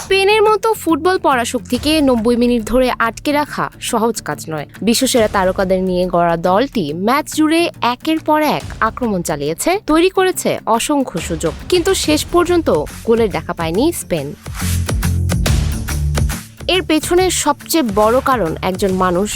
স্পেনের মতো football পরাশক্তিকে 90 minute ধরে আটকে রাখা সহজ কাজ নয়। বিশ্বসেরা তারকাদের নিয়ে গড়া দলটি ম্যাচ জুড়ে একের পর এক আক্রমণ চালিয়েছে, তৈরি করেছে অসংখ্য সুযোগ, কিন্তু শেষ পর্যন্ত গোলের দেখা পায়নি স্পেন। এর পেছনে সবচেয়ে বড় কারণ একজন মানুষ,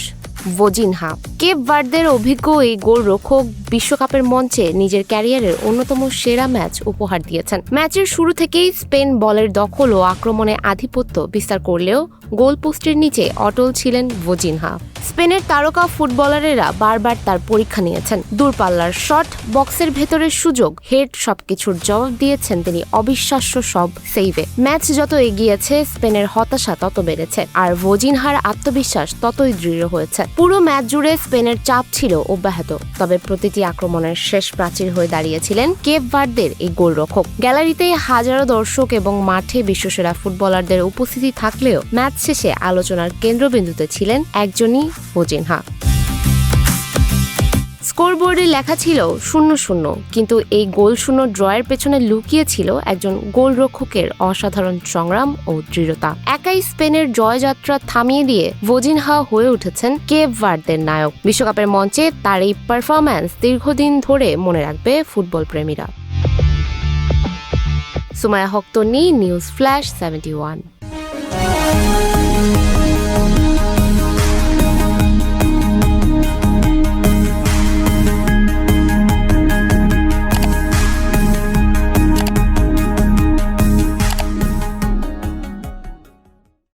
ভোজিনহা। কেপ ভার্দের অভিজ্ঞ এই গোলরক্ষক বিশ্বকাপের মঞ্চে নিজের ক্যারিয়ারের অন্যতম সেরা ম্যাচ উপহার দিয়েছেন। ম্যাচের শুরু থেকেই স্পেন বলের দখল ও আক্রমণে আধিপত্য বিস্তার করলেও গোলপোস্টের নিচে অটল ছিলেন ভোজিনহা। স্পেনের তারকা ফুটবলারেরা বারবার তার পরীক্ষা নিয়েছেন। দূরপাল্লার শট, বক্সের ভেতরের সুযোগ, হেড, সবকিছুর জবাব দিয়েছেন তিনি অবিশ্বাস্য সব সেভে। ম্যাচ যত এগিয়েছে স্পেনের হতাশা তত বেড়েছে, আর ভোজিনহার আত্মবিশ্বাস ততই দৃঢ় হয়েছে। পুরো ম্যাচ জুড়ে স্পেনের চাপ ছিল অব্যাহত, তবে প্রতিটি আক্রমণের শেষ প্রাচীর হয়ে দাঁড়িয়েছিলেন কেপ ভার্দের এই গোলরক্ষক। গ্যালারিতে হাজারো দর্শক এবং মাঠে বিশ্বসেরা ফুটবলারদের উপস্থিতি থাকলেও ম্যাচ শেষে আলোচনার কেন্দ্রবিন্দুতে ছিলেন একজনই, ভোজিনহা। স্কোরবোর্ডে লেখা ছিল 0-0, কিন্তু এই গোলশূন্য ড্রয়ের পেছনে লুকিয়ে ছিল একজন গোলরক্ষকের অসাধারণ সংগ্রাম ও দৃঢ়তা। একাই স্পেনের জয়যাত্রা থামিয়ে দিয়ে ভোজিনহা হয়ে উঠেছেন কেপ ভার্দের নায়ক। বিশ্বকাপের মঞ্চে তার এই পারফরম্যান্স দীর্ঘদিন ধরে মনে রাখবে ফুটবল প্রেমীরা। সুমাইয়া হক তন্নি, নিউজ ফ্ল্যাশ 71।